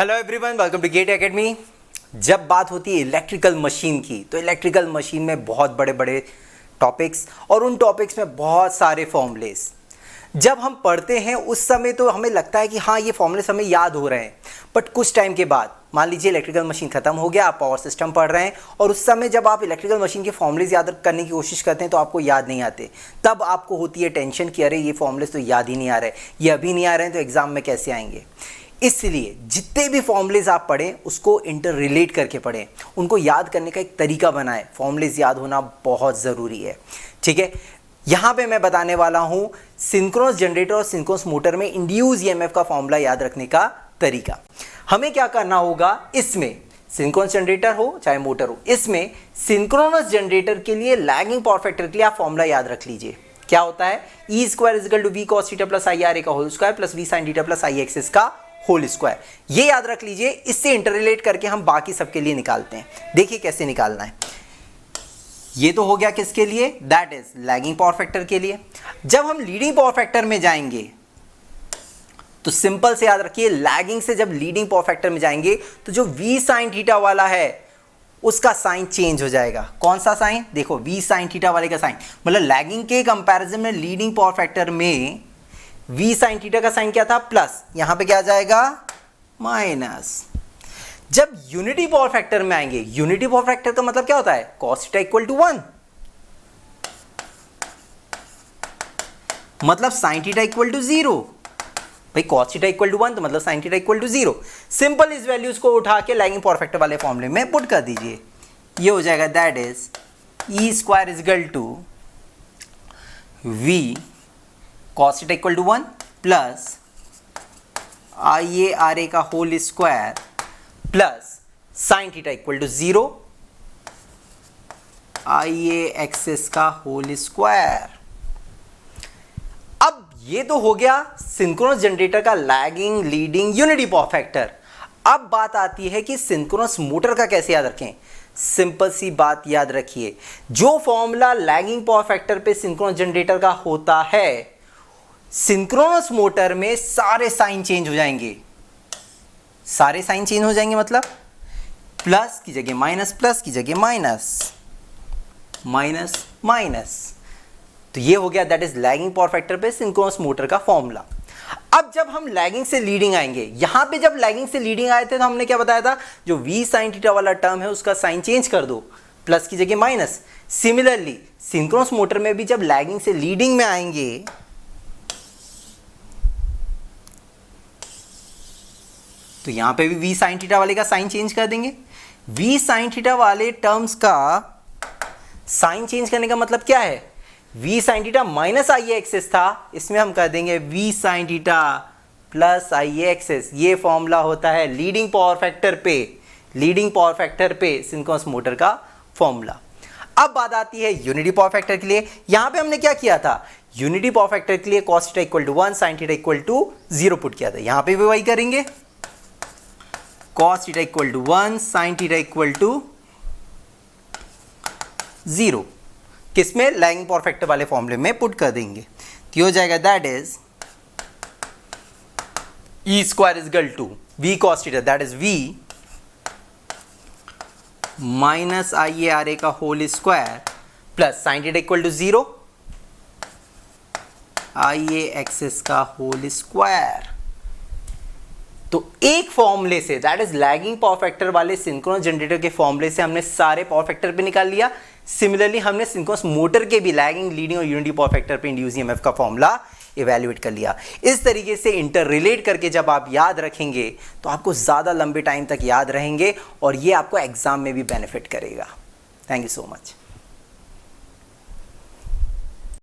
Hello everyone, welcome to Gate Academy. जब बात होती है इलेक्ट्रिकल मशीन की, तो इलेक्ट्रिकल मशीन में बहुत बड़े बड़े टॉपिक्स और उन टॉपिक्स में बहुत सारे फॉर्मूलेस जब हम पढ़ते हैं उस समय तो हमें लगता है कि हाँ ये फॉर्मूलेस हमें याद हो रहे हैं, बट कुछ टाइम के बाद मान लीजिए इलेक्ट्रिकल मशीन खत्म हो गया, आप पावर सिस्टम पढ़ रहे हैं और उस समय जब आप इलेक्ट्रिकल मशीन के फॉर्मूलेस याद करने की कोशिश करते हैं तो आपको याद नहीं आते। तब आपको होती है टेंशन कि अरे ये फॉर्मूलेस तो याद ही नहीं आ रहे, ये अभी नहीं आ रहे हैं तो एग्जाम में कैसे आएंगे। इसलिए जितने भी फॉर्मूलेज आप पढ़ें उसको इंटर रिलेट करके पढ़ें, उनको याद करने का एक तरीका बनाएं। फॉर्मूलेज याद होना बहुत ज़रूरी है, ठीक है। यहाँ पे मैं बताने वाला हूँ सिंक्रोनस जनरेटर और सिंक्रोनस मोटर में इंड्यूस ईएमएफ का फॉर्मूला याद रखने का तरीका। हमें क्या करना होगा, इसमें सिंक्रोनस जनरेटर हो चाहे मोटर हो, इसमें सिंक्रोनस जनरेटर के लिए लैगिंग पावर फैक्टर के लिए आप फॉर्मूला याद रख लीजिए। क्या होता है, E square is equal to V cos theta plus I R A का whole square plus V sine theta plus I X का होल स्क्वायर। ये याद रख लीजिए, इससे इंटररिलेट करके हम बाकी सबके लिए निकालते हैं। देखिए कैसे निकालना है। ये तो हो गया किसके लिए, that is lagging power factor के लिए। जब हम लीडिंग पावर फैक्टर में जाएंगे तो सिंपल से याद रखिए, लैगिंग से जब लीडिंग पावर फैक्टर में जाएंगे तो जो वी साइन थीटा वाला है उसका साइन चेंज हो जाएगा। कौन सा साइन, देखो वी साइन थीटा वाले का साइन, मतलब लैगिंग के कंपैरिजन में लीडिंग पावर फैक्टर में वी साइन थीटा का साइन क्या था, प्लस, यहां पे क्या आ जाएगा, माइनस। जब यूनिटी पावर फैक्टर में आएंगे, यूनिटी पावर फैक्टर का मतलब क्या होता है, कॉस थीटा इक्वल टू 1, मतलब साइन थीटा इक्वल टू 0। भाई कॉस थीटा इक्वल टू 1 तो मतलब sine theta equal to 0। Simple इस वैल्यूज को उठा के लैगिंग पावर फैक्टर वाले फॉर्मूले में पुट कर दीजिए। ये हो जाएगा that is E square is equal to V cos theta equal to 1 plus I A R A का whole square plus sine theta equal to 0 I A X S का होल स्क्वायर। अब ये तो हो गया सिंक्रोनस जनरेटर का lagging leading unity power factor. अब बात आती है कि सिंक्रोनस मोटर का कैसे याद रखें। सिंपल सी बात याद रखिए, जो फॉर्मूला लैगिंग पावर फैक्टर पे सिंक्रोनस जनरेटर का होता है, सिंक्रोनस मोटर में सारे साइन चेंज हो जाएंगे। सारे साइन चेंज हो जाएंगे मतलब प्लस की जगह माइनस, प्लस की जगह माइनस, माइनस माइनस। तो ये हो गया that is lagging power factor पे सिंक्रोनस मोटर का फॉर्मूला। अब जब हम लैगिंग से लीडिंग आएंगे, यहां पे जब लैगिंग से लीडिंग आए थे तो हमने क्या बताया था, जो वी साइन थीटा वाला टर्म है उसका साइन चेंज कर दो, प्लस की जगह माइनस। सिमिलरली सिंक्रोनस मोटर में भी जब लैगिंग से लीडिंग में आएंगे तो यहां पे भी वी साइन थीटा वाले का साइन चेंज कर देंगे। वी साइन थीटा वाले टर्म्स का साइन चेंज करने का मतलब क्या है, V sine theta minus I Xs था, इसमें हम कर देंगे V sine theta plus I Xs. ये फॉर्मूला होता है लीडिंग पावर फैक्टर पे, लीडिंग पावर फैक्टर पे सिंक्रोनस मोटर का फॉर्मूला। अब बात आती है यूनिटी पावर फैक्टर के लिए। यहां पे हमने क्या किया था, यूनिटी पावर फैक्टर के लिए cos theta equal to 1 sine theta equal to 0 put किया था। यहां पे भी वही करेंगे, cos theta equal to 1 sin theta equal to 0। किसमें, लैगिंग पावर फैक्टर वाले फॉर्मूले में पुट कर देंगे। तो हो जाएगा that is E square is equal to V cos theta, that is V minus I A R A का whole square plus sine theta equal to 0 I A X S का होल स्क्वायर। तो एक फॉर्मूले से, that is lagging power factor वाले synchronous generator के फॉर्मूले से हमने सारे पावर फैक्टर पे निकाल लिया। सिमिलरली हमने सिंक्रोनस मोटर के भी लैगिंग लीडिंग और यूनिटी पावर फैक्टर पे इंड्यूस ईएमएफ का फॉर्मूला इवैल्यूएट कर लिया। इस तरीके से इंटर रिलेट करके जब आप याद रखेंगे तो आपको ज़्यादा लंबे टाइम तक याद रहेंगे और ये आपको एग्जाम में भी बेनिफिट करेगा। Thank you so much.